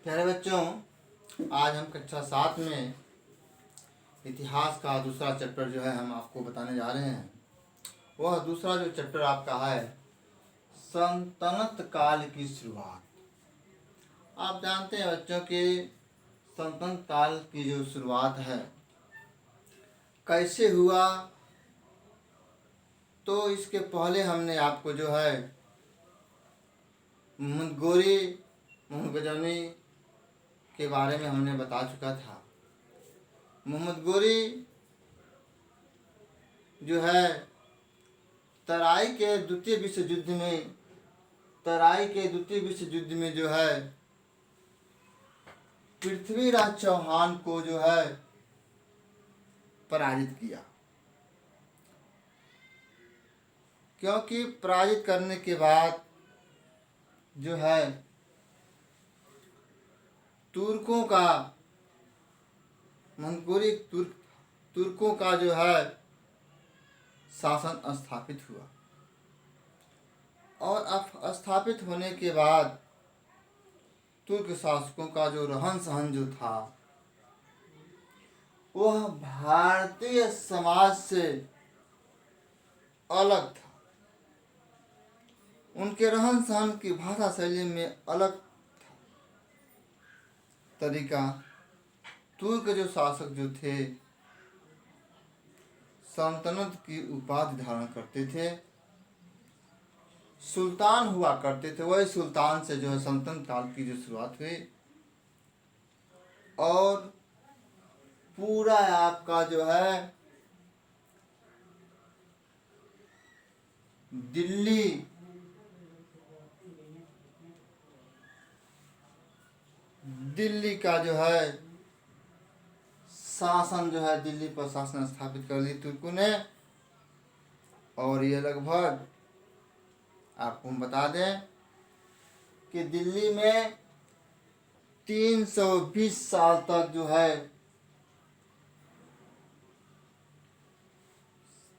प्यारे बच्चों, आज हम कक्षा 7 में इतिहास का दूसरा चैप्टर जो है हम आपको बताने जा रहे हैं। वह दूसरा जो चैप्टर आपका है सल्तनत काल की शुरुआत। आप जानते हैं बच्चों कि सल्तनत काल की जो शुरुआत है कैसे हुआ, तो इसके पहले हमने आपको जो है मोहम्मद गजनवी के बारे में हमने बता चुका था। मोहम्मद गोरी जो है तराई के द्वितीय विश्व युद्ध में जो है पृथ्वीराज चौहान को जो है पराजित किया। क्योंकि पराजित करने के बाद जो है तुर्कों का मंगोली तुर्कों का जो है शासन स्थापित हुआ, और अब स्थापित होने के बाद तुर्क शासकों का जो रहन सहन जो था वह भारतीय समाज से अलग था। उनके रहन सहन की भाषा शैली में अलग था तरीका। तुर्क जो शासक जो थे सल्तनत की उपाधि धारण करते थे, सुल्तान हुआ करते थे। वही सुल्तान से जो है सल्तनत काल की जो शुरुआत हुई, और पूरा आपका जो है दिल्ली का जो है शासन जो है दिल्ली पर शासन स्थापित कर ली तुर्कों ने। और ये लगभग आपको हम बता दें कि दिल्ली में 320 साल तक जो है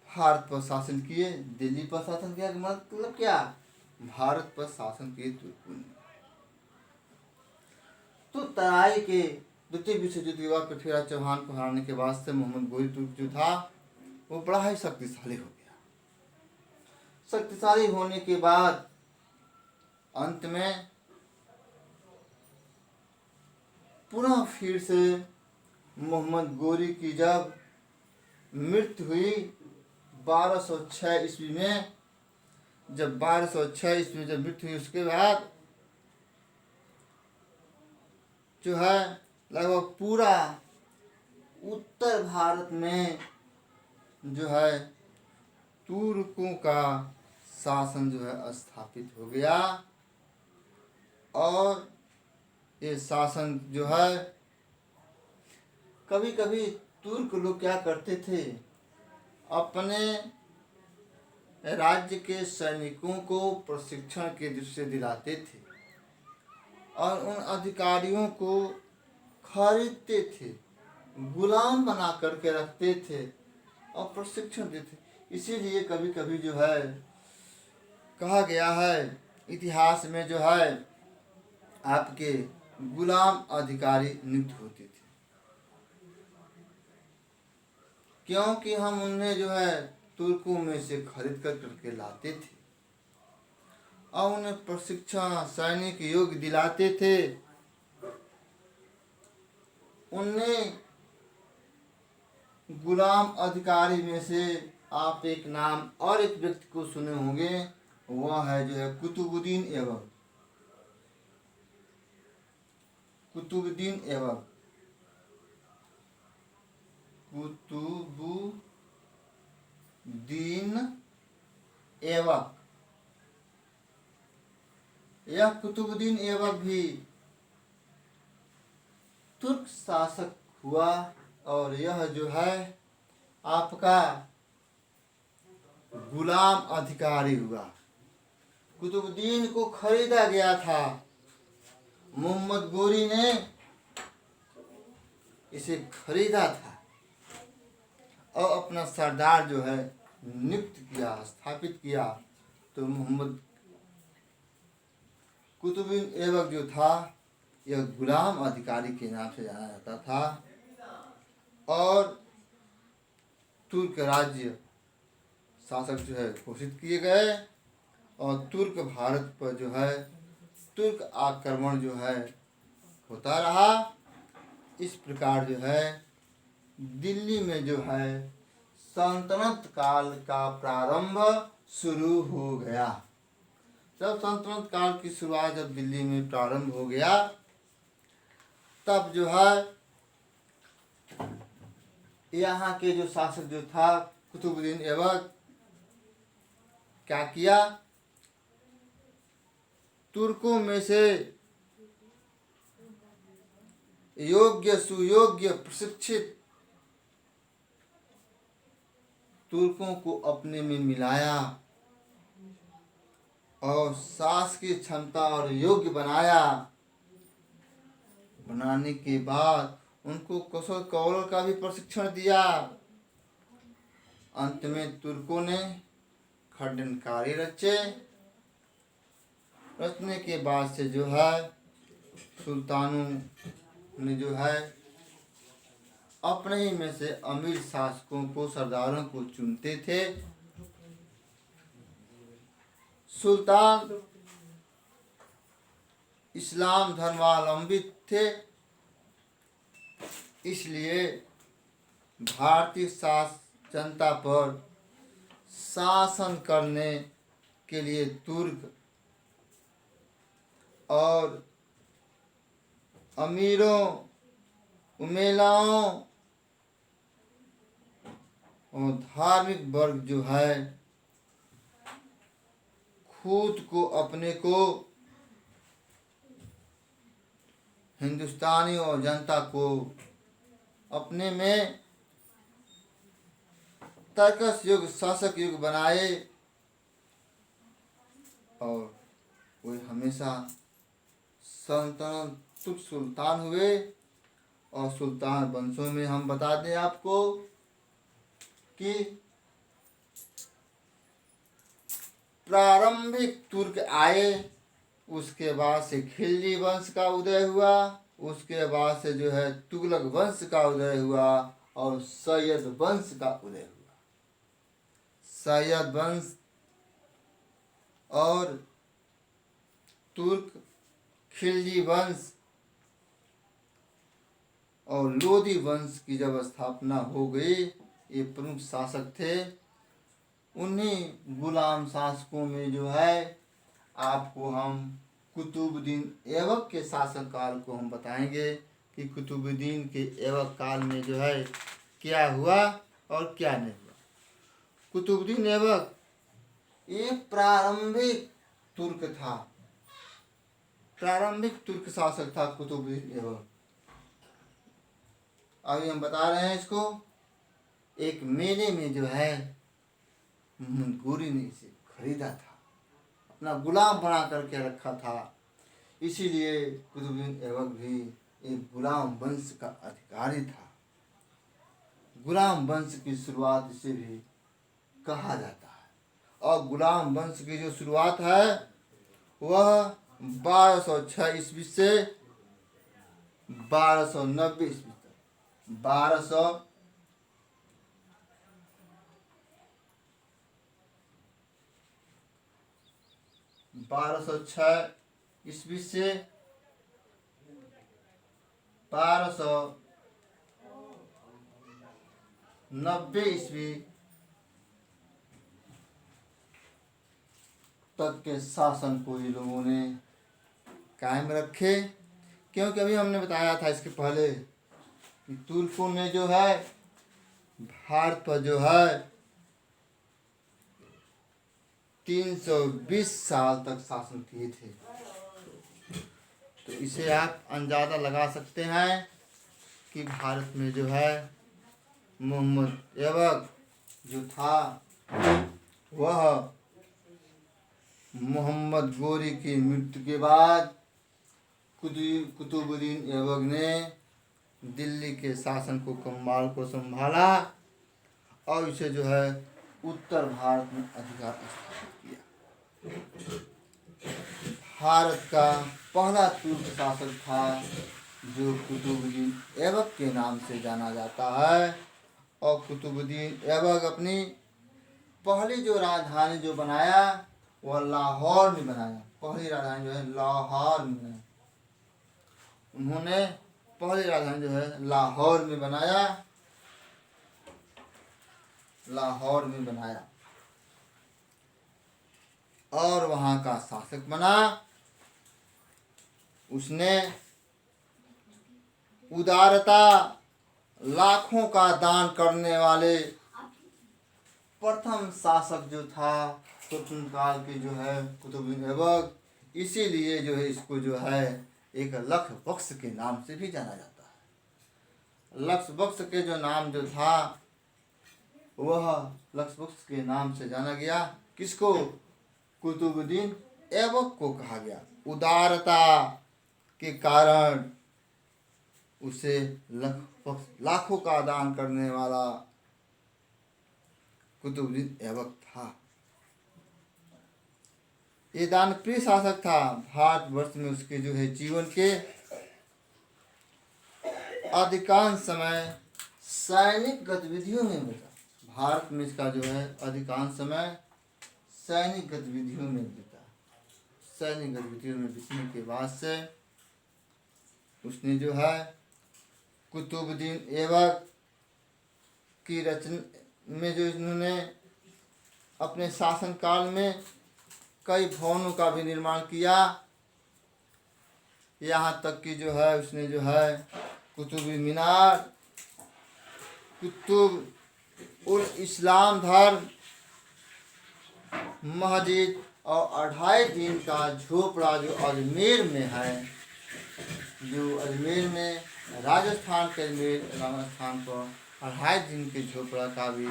भारत पर शासन किए। दिल्ली पर शासन किया मतलब क्या, भारत पर शासन किए तुर्कों ने। तो तराई के द्वितीय विश्व युद्ध के बाद पृथ्वीराज चौहान को हराने के बाद से मोहम्मद गोरी तुर्क जो था वो बड़ा ही शक्तिशाली हो गया। शक्तिशाली होने के बाद अंत में पुनः फिर से मोहम्मद गोरी की जब मृत्यु हुई 1206 ईस्वी में, जब 1206 ईस्वी में जब मृत्यु हुई, उसके बाद जो है लगभग पूरा उत्तर भारत में जो है तुर्कों का शासन जो है स्थापित हो गया। और ये शासन जो है कभी कभी तुर्क लोग क्या करते थे, अपने राज्य के सैनिकों को प्रशिक्षण के दृष्टि दिलाते थे और उन अधिकारियों को खरीदते थे, गुलाम बना करके रखते थे और प्रशिक्षण देते। इसीलिए कभी कभी जो है कहा गया है इतिहास में जो है आपके गुलाम अधिकारी नियुक्त होते थे, क्योंकि हम उन्हें जो है तुर्कों में से खरीद कर करके लाते थे और उन्हें प्रशिक्षण सैनिक योग्य दिलाते थे। उन्हें गुलाम अधिकारी में से आप एक नाम और एक व्यक्ति को सुने होंगे, वह है जो है कुतुबुद्दीन ऐबक। यह कुतुबुद्दीन ऐबक भी तुर्क शासक हुआ, और यह जो है आपका गुलाम अधिकारी हुआ। कुतुबुद्दीन को खरीदा गया था, मोहम्मद गोरी ने इसे खरीदा था और अपना सरदार जो है नियुक्त किया, स्थापित किया। तो मोहम्मद कुतुबुद्दीन ऐबक जो था यह गुलाम अधिकारी के नाम से जाना जाता था। और तुर्क राज्य शासक जो है घोषित किए गए और तुर्क भारत पर जो है तुर्क आक्रमण जो है होता रहा। इस प्रकार जो है दिल्ली में जो है सल्तनत काल का प्रारंभ शुरू हो गया। जब सल्तनत काल की शुरुआत जब दिल्ली में प्रारंभ हो गया, तब जो है यहाँ के जो शासक जो था कुतुबुद्दीन ऐबक क्या किया, तुर्कों में से योग्य सुयोग्य प्रशिक्षित तुर्कों को अपने में मिलाया और शासकीय क्षमता और योग्य बनाया। बनाने के बाद उनको कौशल कौशल का भी प्रशिक्षण दिया। अंत में तुर्कों ने खंडनकारी रचने के बाद से जो है सुल्तानों ने जो है अपने ही में से अमीर शासकों को सरदारों को चुनते थे। सुल्तान इस्लाम धर्मावलंबित थे, इसलिए भारतीय जनता पर शासन करने के लिए तुर्क और अमीरों उमेलाओं और धार्मिक वर्ग जो है खुद को अपने को हिंदुस्तानी और जनता को अपने में तर्कस युग शासक युग बनाए और वे हमेशा तुर्क सुल्तान हुए। और सुल्तान वंशों में हम बता दें आपको कि प्रारंभिक तुर्क आए, उसके बाद से खिलजी वंश का उदय हुआ, उसके बाद से जो है तुगलक वंश का उदय हुआ और सैयद वंश का उदय हुआ। सैयद वंश और तुर्क खिलजी वंश और लोदी वंश की जब स्थापना हो गई, ये प्रमुख शासक थे। उन्हीं गुलाम शासकों में जो है आपको हम कुतुबुद्दीन ऐबक के शासन काल को हम बताएंगे कि कुतुबुद्दीन के ऐबक काल में जो है क्या हुआ और क्या नहीं हुआ। कुतुबुद्दीन ऐबक एक प्रारंभिक तुर्क था, प्रारंभिक तुर्क शासक था कुतुबुद्दीन ऐबक। अभी हम बता रहे हैं इसको। एक मेले में जो है गोरी ने इसे खरीदा था, अपना गुलाम बना करके रखा था। इसीलिए कुतुबुद्दीन ऐबक भी एक गुलाम वंश का अधिकारी था। गुलाम वंश की शुरुआत इसे भी कहा जाता है। और गुलाम वंश की जो शुरुआत है वह 1206 ईस्वी से 1290 ईस्वी तक 1206 ईस्वी से 1290 ईस्वी तक के शासन को ये लोगों ने कायम रखे। क्योंकि अभी हमने बताया था इसके पहले कि तुर्कों ने जो है भारत पर जो है 320 साल तक शासन किए थे। तो इसे आप अंदाजा लगा सकते हैं कि भारत में जो है मोहम्मद ऐबक जो था वह मोहम्मद गोरी की मृत्यु के बाद कुतुबुद्दीन ऐबक ने दिल्ली के शासन को कमाल को संभाला और इसे जो है उत्तर भारत में अधिकार स्थापित किया। भारत का पहला तुर्क शासक था जो कुतुबुद्दीन ऐबक के नाम से जाना जाता है। और कुतुबुद्दीन ऐबक अपनी पहली जो राजधानी जो बनाया वह लाहौर में बनाया। पहली राजधानी जो है लाहौर में, उन्होंने पहली राजधानी जो है लाहौर में बनाया, लाहौर में बनाया और वहाँ का शासक बना। उसने उदारता, लाखों का दान करने वाले प्रथम शासक जो था तुर्क काल के जो है कुतुबुद्दीन ऐबक, इसीलिए जो है इसको जो है एक लख बख्श के नाम से भी जाना जाता है। लक्ष बख्श के जो नाम जो था वह लक्ष बख्श के नाम से जाना गया। किसको? कुतुबुद्दीन ऐबक को कहा गया। उदारता के कारण उसे लाखों का दान करने वाला कुतुबुद्दीन ऐबक था। ये दानप्रिय शासक था। भारतवर्ष में उसके जो है जीवन के अधिकांश समय सैनिक गतिविधियों में बीता। भारत में इसका जो है अधिकांश समय सैनिक गतिविधियों में बीता। सैनिक गतिविधियों में बीतने के बाद से उसने जो है कुतुबुद्दीन ऐबक की रचना में जो इन्होंने अपने शासनकाल में कई भवनों का भी निर्माण किया। यहाँ तक कि जो है उसने जो है कुतुब मीनार, कुतुब उल इस्लाम धर्म, मस्जिद और 2.5 दिन का झोपड़ा जो अजमेर में है, जो अजमेर में राजस्थान के अजमेर राजस्थान पर 2.5 दिन के झोपड़ा का भी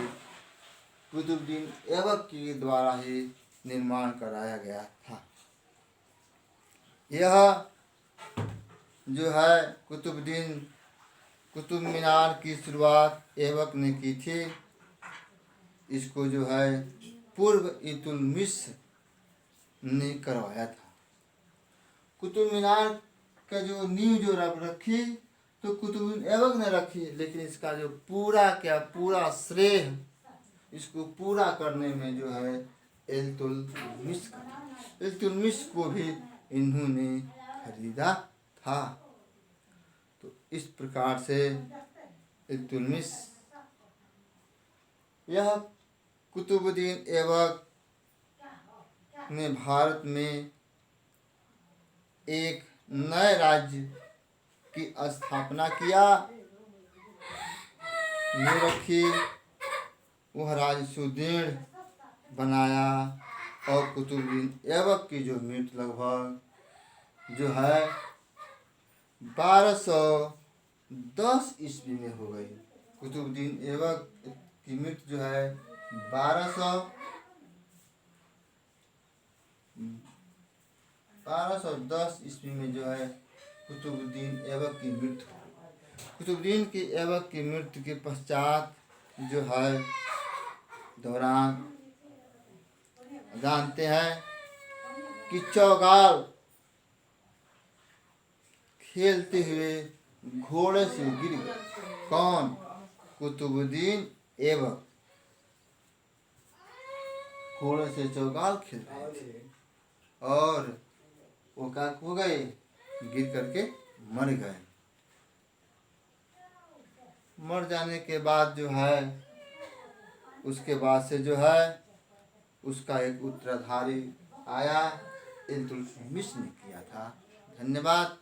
कुतुबुद्दीन ऐबक के द्वारा ही निर्माण कराया गया था। यह जो है कुतुब मीनार की शुरुआत ऐबक ने की थी। इसको जो है पूर्व इल्तुतमिश ने करवाया था। कुतुब मीनार का जो नींव जो रखी तो कुतुबुद्दीन ऐबक ने रखी, लेकिन इसका जो पूरा श्रेय इसको पूरा करने में जो है इल्तुतमिश को भी इन्होंने खरीदा था। तो इस प्रकार से इल्तुतमिश यह कुतुबुद्दीन ऐबक ने भारत में एक नए राज्य की स्थापना किया, नींव रखी, वह राज्य सुदृढ़ बनाया। और कुतुबुद्दीन ऐबक की जो मृत्यु लगभग जो है 1210 ईस्वी में हो गई। कुतुबुद्दीन ऐबक की मृत्यु जो है 1210 ईस्वी में जो है कुतुबुद्दीन ऐबक की मृत्यु। कुतुबुद्दीन की ऐबक की मृत्यु के पश्चात जो है दौरान जानते हैं कि चौगाल खेलते हुए घोड़े से गिर गए। कौन? कुतुबुद्दीन ऐबक घोड़े से चौगाल खेल रहे थे और वो क्या हो गए, गिर करके मर गए। मर जाने के बाद जो है उसके बाद से जो है उसका एक उत्तराधारी आया, इल्तुतमिश ने किया था। धन्यवाद।